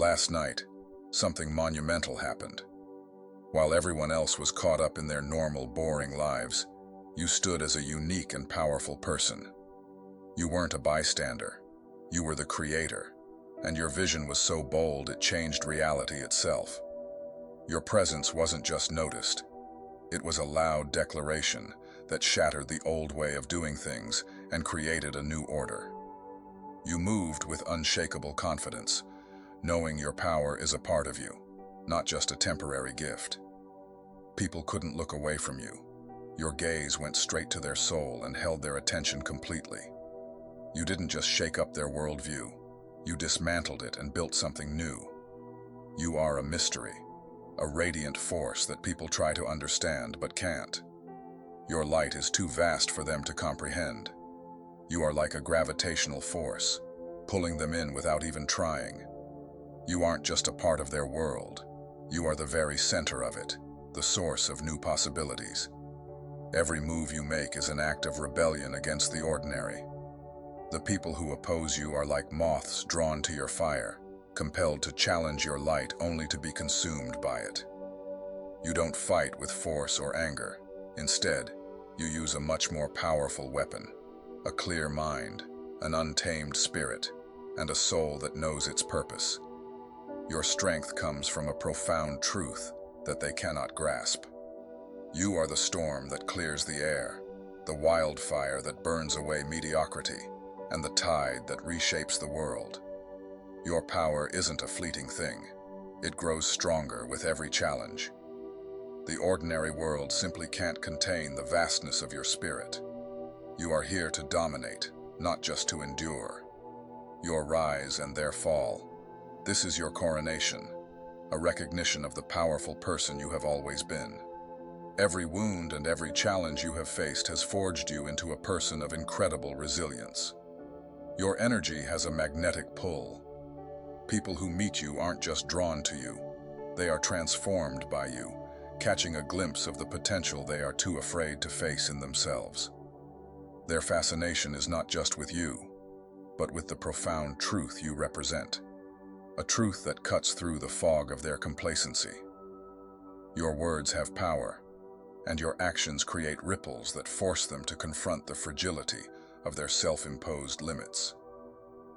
Last night, something monumental happened. While everyone else was caught up in their normal, boring lives, you stood as a unique and powerful person. You weren't a bystander. You were the creator, and your vision was so bold it changed reality itself. Your presence wasn't just noticed. It was a loud declaration that shattered the old way of doing things and created a new order. You moved with unshakable confidence, knowing your power is a part of you, not just a temporary gift. People couldn't look away from you. Your gaze went straight to their soul and held their attention completely. You didn't just shake up their worldview. You dismantled it and built something new. You are a mystery, a radiant force that people try to understand but can't. Your light is too vast for them to comprehend. You are like a gravitational force, pulling them in without even trying. You aren't just a part of their world. You are the very center of it, the source of new possibilities. Every move you make is an act of rebellion against the ordinary. The people who oppose you are like moths drawn to your fire, compelled to challenge your light only to be consumed by it. You don't fight with force or anger. Instead, you use a much more powerful weapon, a clear mind, an untamed spirit, and a soul that knows its purpose. Your strength comes from a profound truth that they cannot grasp. You are the storm that clears the air, the wildfire that burns away mediocrity, and the tide that reshapes the world. Your power isn't a fleeting thing. It grows stronger with every challenge. The ordinary world simply can't contain the vastness of your spirit. You are here to dominate, not just to endure. Your rise and their fall. This is your coronation, a recognition of the powerful person you have always been. Every wound and every challenge you have faced has forged you into a person of incredible resilience. Your energy has a magnetic pull. People who meet you aren't just drawn to you. They are transformed by you, catching a glimpse of the potential they are too afraid to face in themselves. Their fascination is not just with you, but with the profound truth you represent. A truth that cuts through the fog of their complacency. Your words have power, and your actions create ripples that force them to confront the fragility of their self-imposed limits.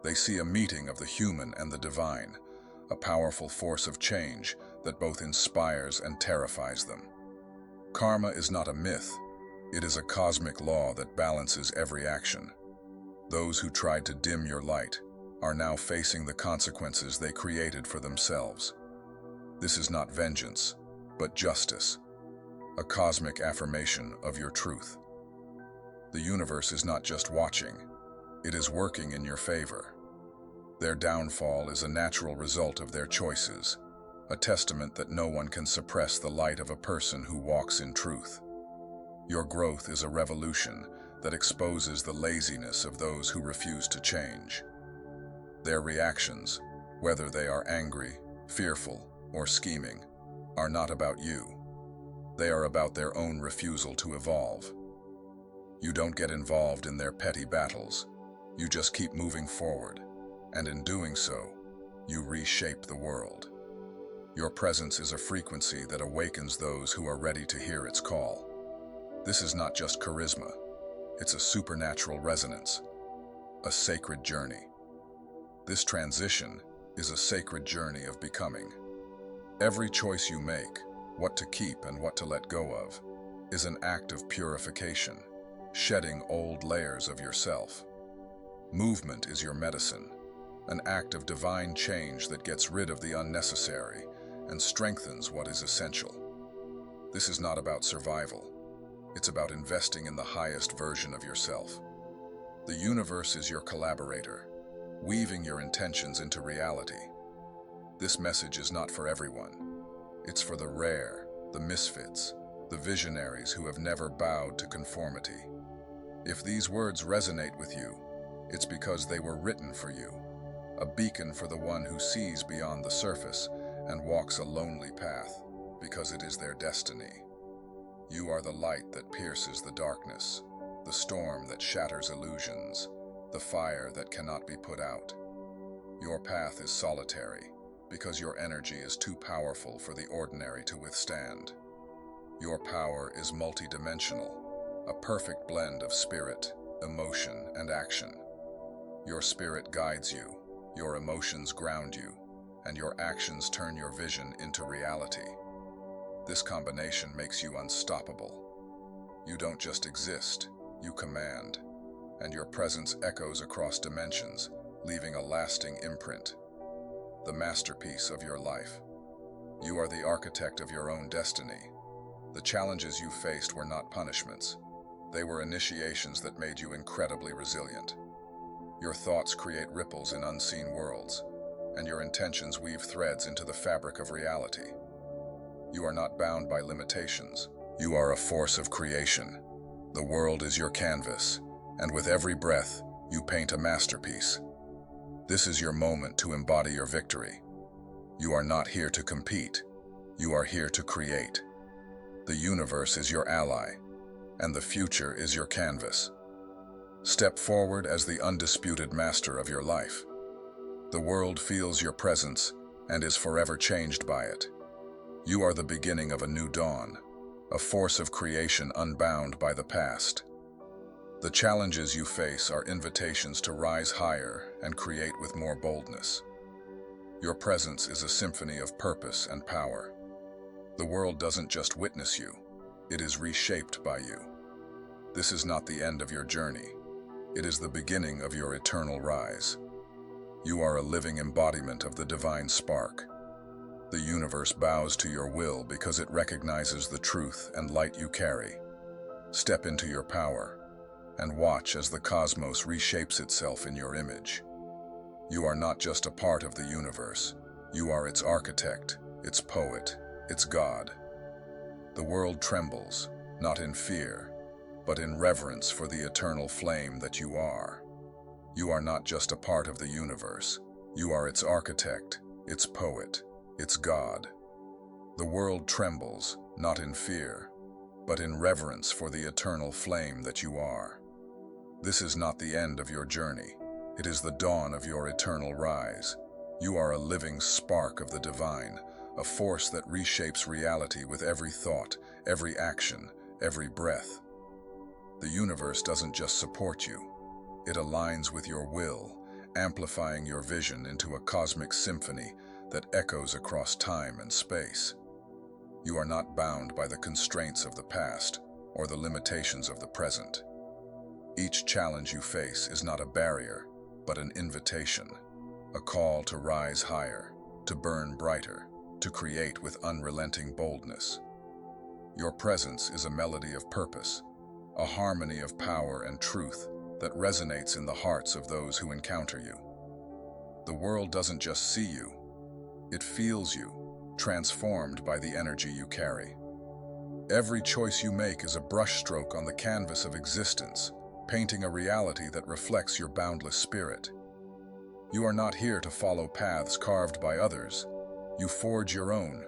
They see a meeting of the human and the divine, a powerful force of change that both inspires and terrifies them. Karma is not a myth. It is a cosmic law that balances every action. Those who tried to dim your light are now facing the consequences they created for themselves. This is not vengeance, but justice, a cosmic affirmation of your truth. The universe is not just watching, it is working in your favor. Their downfall is a natural result of their choices, a testament that no one can suppress the light of a person who walks in truth. Your growth is a revolution that exposes the laziness of those who refuse to change. Their reactions, whether they are angry, fearful, or scheming, are not about you. They are about their own refusal to evolve. You don't get involved in their petty battles. You just keep moving forward, and in doing so, you reshape the world. Your presence is a frequency that awakens those who are ready to hear its call. This is not just charisma. It's a supernatural resonance, a sacred journey. This transition is a sacred journey of becoming. Every choice you make, what to keep and what to let go of, is an act of purification, shedding old layers of yourself. Movement is your medicine, an act of divine change that gets rid of the unnecessary and strengthens what is essential. This is not about survival. It's about investing in the highest version of yourself. The universe is your collaborator, weaving your intentions into reality. This message is not for everyone. It's for the rare, the misfits, the visionaries who have never bowed to conformity. If these words resonate with you, it's because they were written for you, a beacon for the one who sees beyond the surface and walks a lonely path because it is their destiny. You are the light that pierces the darkness, the storm that shatters illusions, the fire that cannot be put out. Your path is solitary, because your energy is too powerful for the ordinary to withstand. Your power is multidimensional, a perfect blend of spirit, emotion, and action. Your spirit guides you, your emotions ground you, and your actions turn your vision into reality. This combination makes you unstoppable. You don't just exist, you command, and your presence echoes across dimensions, leaving a lasting imprint. The masterpiece of your life. You are the architect of your own destiny. The challenges you faced were not punishments. They were initiations that made you incredibly resilient. Your thoughts create ripples in unseen worlds, and your intentions weave threads into the fabric of reality. You are not bound by limitations. You are a force of creation. The world is your canvas, and with every breath, you paint a masterpiece. This is your moment to embody your victory. You are not here to compete. You are here to create. The universe is your ally, and the future is your canvas. Step forward as the undisputed master of your life. The world feels your presence and is forever changed by it. You are the beginning of a new dawn, a force of creation unbound by the past. The challenges you face are invitations to rise higher and create with more boldness. Your presence is a symphony of purpose and power. The world doesn't just witness you, it is reshaped by you. This is not the end of your journey. It is the beginning of your eternal rise. You are a living embodiment of the divine spark. The universe bows to your will because it recognizes the truth and light you carry. Step into your power and watch as the cosmos reshapes itself in your image. You are not just a part of the universe. You are its architect, its poet, its God. The world trembles, not in fear, but in reverence for the eternal flame that you are. You are not just a part of the universe. You are its architect, its poet, its God. The world trembles, not in fear, but in reverence for the eternal flame that you are. This is not the end of your journey. It is the dawn of your eternal rise. You are a living spark of the divine, a force that reshapes reality with every thought, every action, every breath. The universe doesn't just support you. It aligns with your will, amplifying your vision into a cosmic symphony that echoes across time and space. You are not bound by the constraints of the past or the limitations of the present. Each challenge you face is not a barrier, but an invitation, a call to rise higher, to burn brighter, to create with unrelenting boldness. Your presence is a melody of purpose, a harmony of power and truth that resonates in the hearts of those who encounter you. The world doesn't just see you, it feels you, transformed by the energy you carry. Every choice you make is a brushstroke on the canvas of existence, painting a reality that reflects your boundless spirit. You are not here to follow paths carved by others. You forge your own,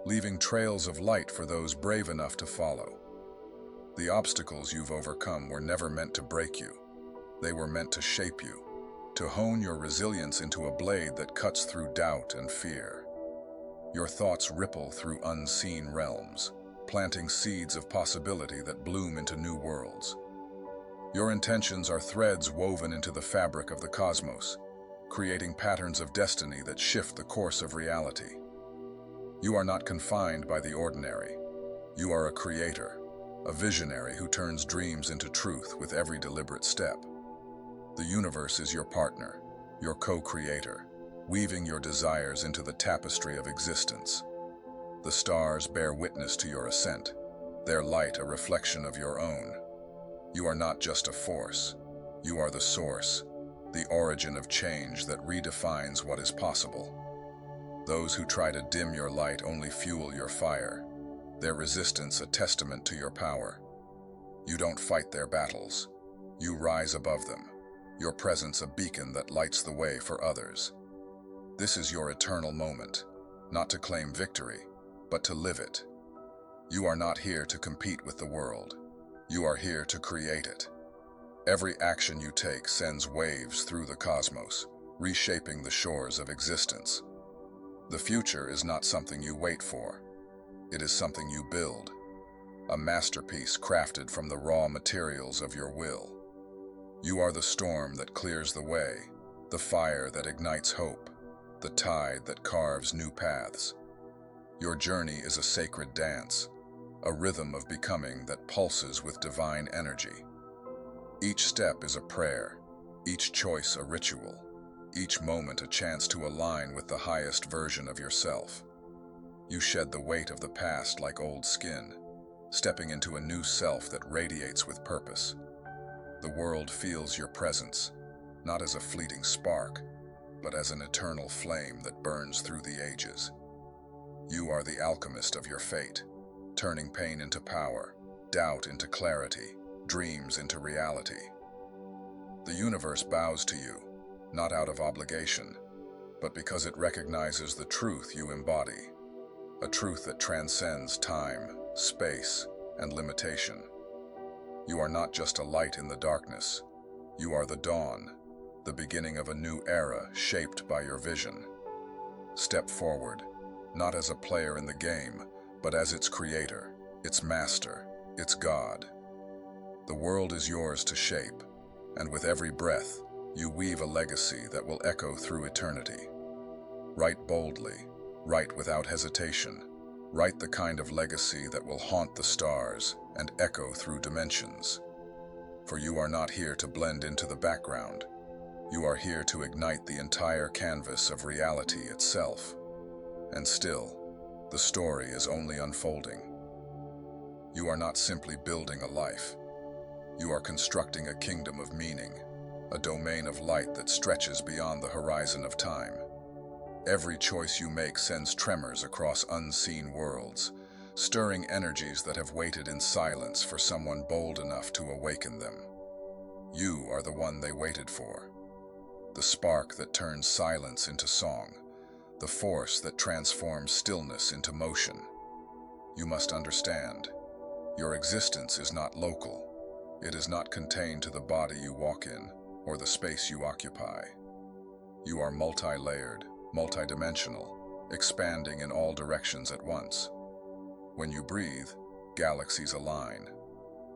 leaving trails of light for those brave enough to follow. The obstacles you've overcome were never meant to break you. They were meant to shape you, to hone your resilience into a blade that cuts through doubt and fear. Your thoughts ripple through unseen realms, planting seeds of possibility that bloom into new worlds. Your intentions are threads woven into the fabric of the cosmos, creating patterns of destiny that shift the course of reality. You are not confined by the ordinary. You are a creator, a visionary who turns dreams into truth with every deliberate step. The universe is your partner, your co-creator, weaving your desires into the tapestry of existence. The stars bear witness to your ascent, their light a reflection of your own. You are not just a force. You are the source, the origin of change that redefines what is possible. Those who try to dim your light only fuel your fire, their resistance a testament to your power. You don't fight their battles. You rise above them, your presence a beacon that lights the way for others. This is your eternal moment, not to claim victory, but to live it. You are not here to compete with the world. You are here to create it. Every action you take sends waves through the cosmos, reshaping the shores of existence. The future is not something you wait for. It is something you build, a masterpiece crafted from the raw materials of your will. You are the storm that clears the way, the fire that ignites hope, the tide that carves new paths. Your journey is a sacred dance, a rhythm of becoming that pulses with divine energy. Each step is a prayer, each choice a ritual, each moment a chance to align with the highest version of yourself. You shed the weight of the past like old skin, stepping into a new self that radiates with purpose. The world feels your presence, not as a fleeting spark, but as an eternal flame that burns through the ages. You are the alchemist of your fate, turning pain into power, doubt into clarity, dreams into reality. The universe bows to you, not out of obligation, but because it recognizes the truth you embody, a truth that transcends time, space, and limitation. You are not just a light in the darkness. You are the dawn, the beginning of a new era shaped by your vision. Step forward, not as a player in the game, but as its creator, its master, its God. The world is yours to shape, and with every breath, you weave a legacy that will echo through eternity. Write boldly, write without hesitation, write the kind of legacy that will haunt the stars and echo through dimensions. For you are not here to blend into the background. You are here to ignite the entire canvas of reality itself. And still, the story is only unfolding. You are not simply building a life. You are constructing a kingdom of meaning, a domain of light that stretches beyond the horizon of time. Every choice you make sends tremors across unseen worlds, stirring energies that have waited in silence for someone bold enough to awaken them. You are the one they waited for, the spark that turns silence into song, the force that transforms stillness into motion. You must understand, your existence is not local. It is not contained to the body you walk in or the space you occupy. You are multi-layered, multidimensional, expanding in all directions at once. When you breathe, galaxies align.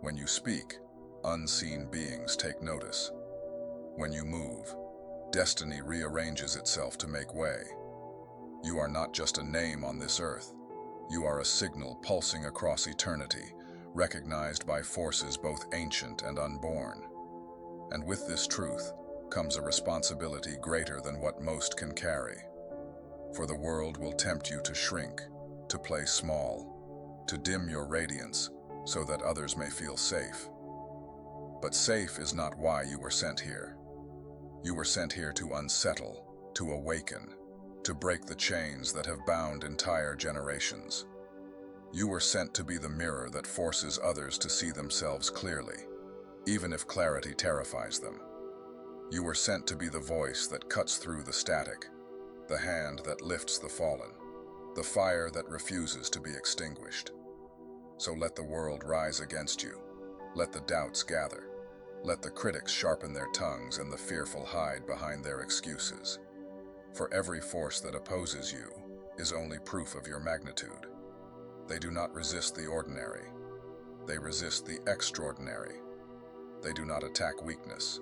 When you speak, unseen beings take notice. When you move, destiny rearranges itself to make way. You are not just a name on this earth. You are a signal pulsing across eternity, recognized by forces both ancient and unborn. And with this truth comes a responsibility greater than what most can carry. For the world will tempt you to shrink, to play small, to dim your radiance so that others may feel safe. But safe is not why you were sent here. You were sent here to unsettle, to awaken, to break the chains that have bound entire generations. You were sent to be the mirror that forces others to see themselves clearly, even if clarity terrifies them. You were sent to be the voice that cuts through the static, the hand that lifts the fallen, the fire that refuses to be extinguished. So let the world rise against you. Let the doubts gather. Let the critics sharpen their tongues and the fearful hide behind their excuses. For every force that opposes you is only proof of your magnitude. They do not resist the ordinary. They resist the extraordinary. They do not attack weakness.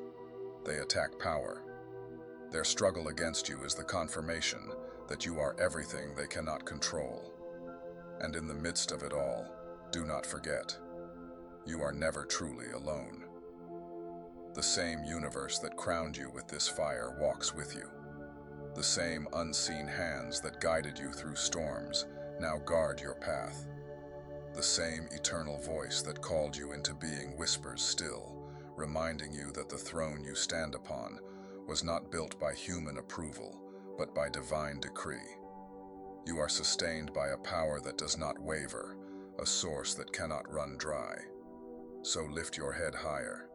They attack power. Their struggle against you is the confirmation that you are everything they cannot control. And in the midst of it all, do not forget, you are never truly alone. The same universe that crowned you with this fire walks with you. The same unseen hands that guided you through storms now guard your path. The same eternal voice that called you into being whispers still, reminding you that the throne you stand upon was not built by human approval, but by divine decree. You are sustained by a power that does not waver, a source that cannot run dry. So lift your head higher,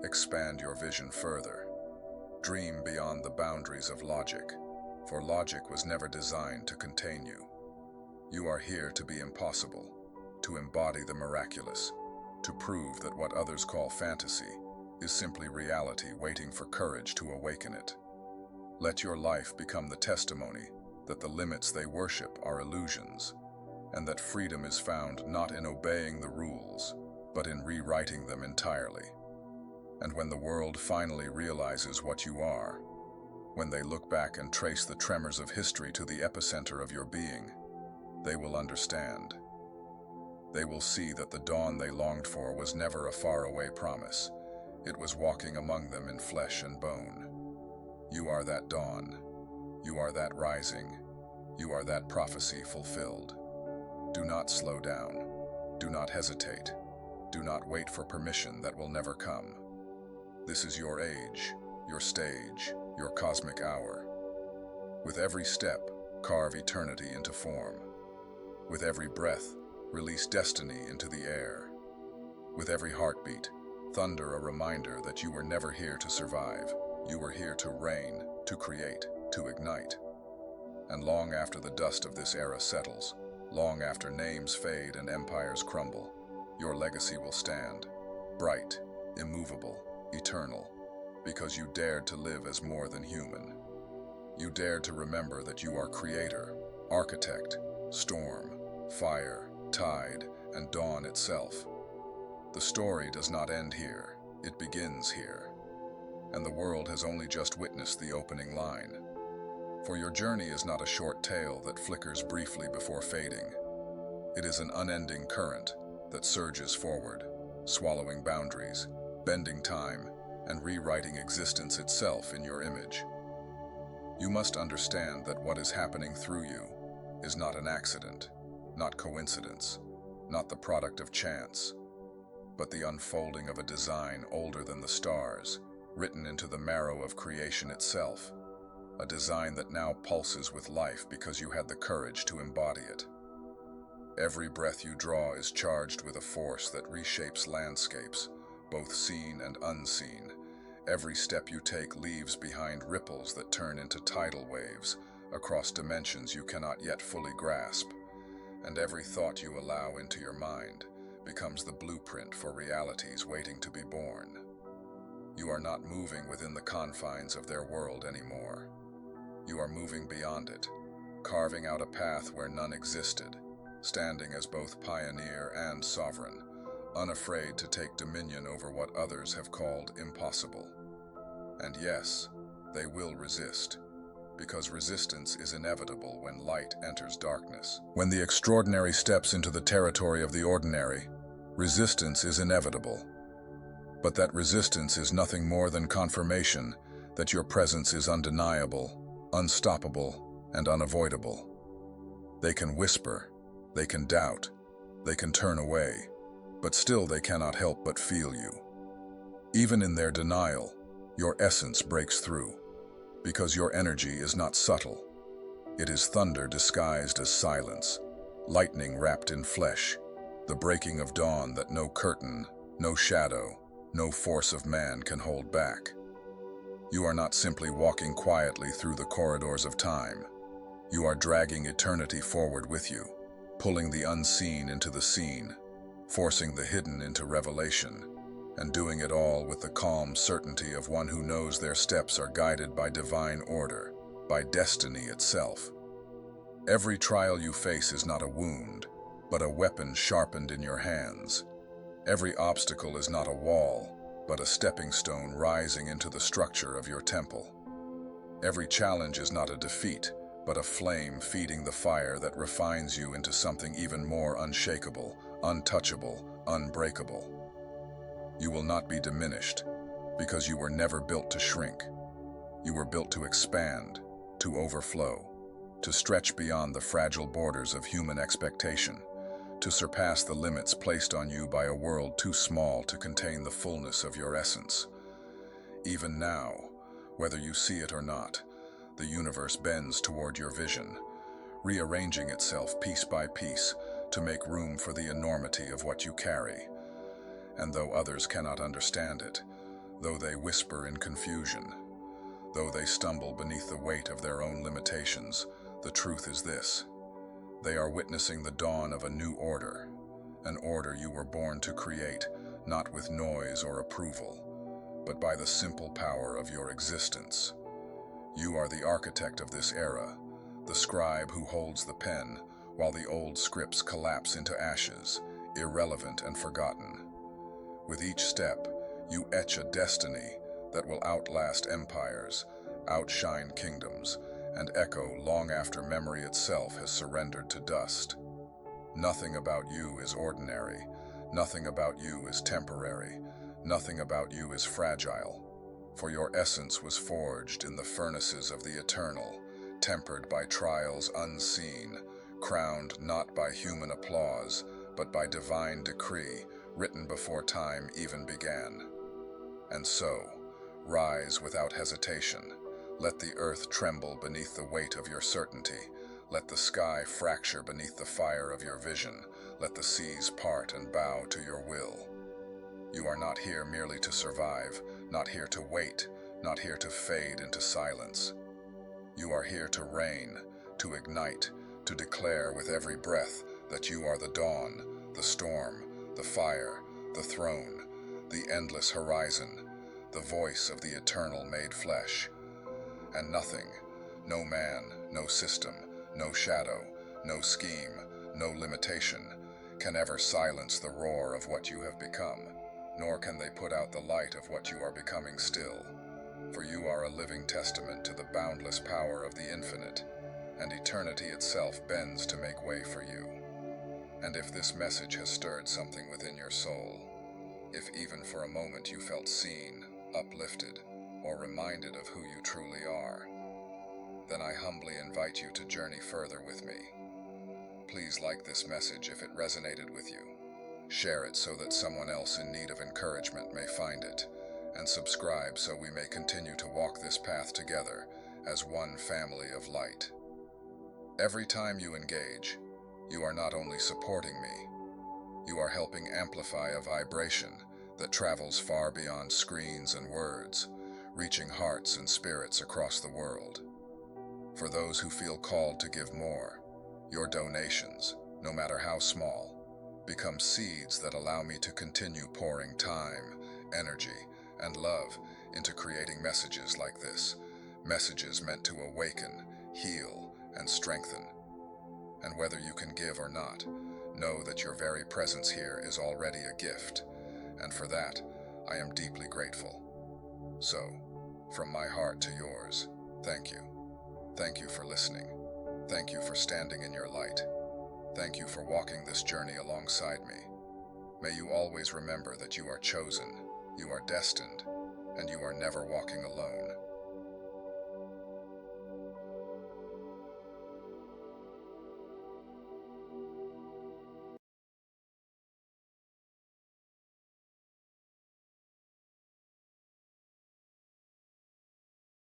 expand your vision further, dream beyond the boundaries of logic, for logic was never designed to contain you. You are here to be impossible, to embody the miraculous, to prove that what others call fantasy is simply reality waiting for courage to awaken it. Let your life become the testimony that the limits they worship are illusions, and that freedom is found not in obeying the rules, but in rewriting them entirely. And when the world finally realizes what you are, when they look back and trace the tremors of history to the epicenter of your being, they will understand. They will see that the dawn they longed for was never a faraway promise. It was walking among them in flesh and bone. You are that dawn. You are that rising. You are that prophecy fulfilled. Do not slow down. Do not hesitate. Do not wait for permission that will never come. This is your age, your stage, your cosmic hour. With every step, carve eternity into form. With every breath, release destiny into the air. With every heartbeat, thunder a reminder that you were never here to survive. You were here to reign, to create, to ignite. And long after the dust of this era settles, long after names fade and empires crumble, your legacy will stand, bright, immovable, eternal, because you dared to live as more than human. You dared to remember that you are creator, architect, storm, fire, tide, and dawn itself. The story does not end here, it begins here. And the world has only just witnessed the opening line. For your journey is not a short tale that flickers briefly before fading. It is an unending current that surges forward, swallowing boundaries, bending time, and rewriting existence itself in your image. You must understand that what is happening through you is not an accident, not coincidence, not the product of chance, but the unfolding of a design older than the stars, written into the marrow of creation itself, a design that now pulses with life because you had the courage to embody it. Every breath you draw is charged with a force that reshapes landscapes, both seen and unseen. Every step you take leaves behind ripples that turn into tidal waves across dimensions you cannot yet fully grasp. And every thought you allow into your mind becomes the blueprint for realities waiting to be born. You are not moving within the confines of their world anymore. You are moving beyond it, carving out a path where none existed, standing as both pioneer and sovereign, unafraid to take dominion over what others have called impossible. And yes, they will resist, because resistance is inevitable when light enters darkness. When the extraordinary steps into the territory of the ordinary, resistance is inevitable. But that resistance is nothing more than confirmation that your presence is undeniable, unstoppable, and unavoidable. They can whisper, they can doubt, they can turn away, but still they cannot help but feel you. Even in their denial, your essence breaks through, because your energy is not subtle. It is thunder disguised as silence, lightning wrapped in flesh, the breaking of dawn that no curtain, no shadow, no force of man can hold back. You are not simply walking quietly through the corridors of time. You are dragging eternity forward with you, pulling the unseen into the seen, forcing the hidden into revelation, and doing it all with the calm certainty of one who knows their steps are guided by divine order, by destiny itself. Every trial you face is not a wound, but a weapon sharpened in your hands. Every obstacle is not a wall, but a stepping stone rising into the structure of your temple. Every challenge is not a defeat, but a flame feeding the fire that refines you into something even more unshakable, untouchable, unbreakable. You will not be diminished, because you were never built to shrink. You were built to expand, to overflow, to stretch beyond the fragile borders of human expectation, to surpass the limits placed on you by a world too small to contain the fullness of your essence. Even now, whether you see it or not, the universe bends toward your vision, rearranging itself piece by piece to make room for the enormity of what you carry. And though others cannot understand it, though they whisper in confusion, though they stumble beneath the weight of their own limitations, the truth is this: they are witnessing the dawn of a new order, an order you were born to create, not with noise or approval, but by the simple power of your existence. You are the architect of this era, the scribe who holds the pen while the old scripts collapse into ashes, irrelevant and forgotten. With each step, you etch a destiny that will outlast empires, outshine kingdoms, and echo long after memory itself has surrendered to dust. Nothing about you is ordinary. Nothing about you is temporary. Nothing about you is fragile. For your essence was forged in the furnaces of the eternal, tempered by trials unseen, crowned not by human applause, but by divine decree, written before time even began. And so, rise without hesitation. Let the earth tremble beneath the weight of your certainty. Let the sky fracture beneath the fire of your vision. Let the seas part and bow to your will. You are not here merely to survive, not here to wait, not here to fade into silence. You are here to reign, to ignite, to declare with every breath that you are the dawn, the storm, the fire, the throne, the endless horizon, the voice of the eternal made flesh. And nothing, no man, no system, no shadow, no scheme, no limitation, can ever silence the roar of what you have become, nor can they put out the light of what you are becoming still. For you are a living testament to the boundless power of the infinite, and eternity itself bends to make way for you. And if this message has stirred something within your soul, if even for a moment you felt seen, uplifted, or reminded of who you truly are, then I humbly invite you to journey further with me. Please like this message if it resonated with you. Share it so that someone else in need of encouragement may find it, and subscribe so we may continue to walk this path together as one family of light. Every time you engage, you are not only supporting me, you are helping amplify a vibration that travels far beyond screens and words, reaching hearts and spirits across the world. For those who feel called to give more, your donations, no matter how small, become seeds that allow me to continue pouring time, energy, and love into creating messages like this, messages meant to awaken, heal, and strengthen. And whether you can give or not, know that your very presence here is already a gift, and for that, I am deeply grateful. So, from my heart to yours, thank you. Thank you for listening. Thank you for standing in your light. Thank you for walking this journey alongside me. May you always remember that you are chosen, you are destined, and you are never walking alone.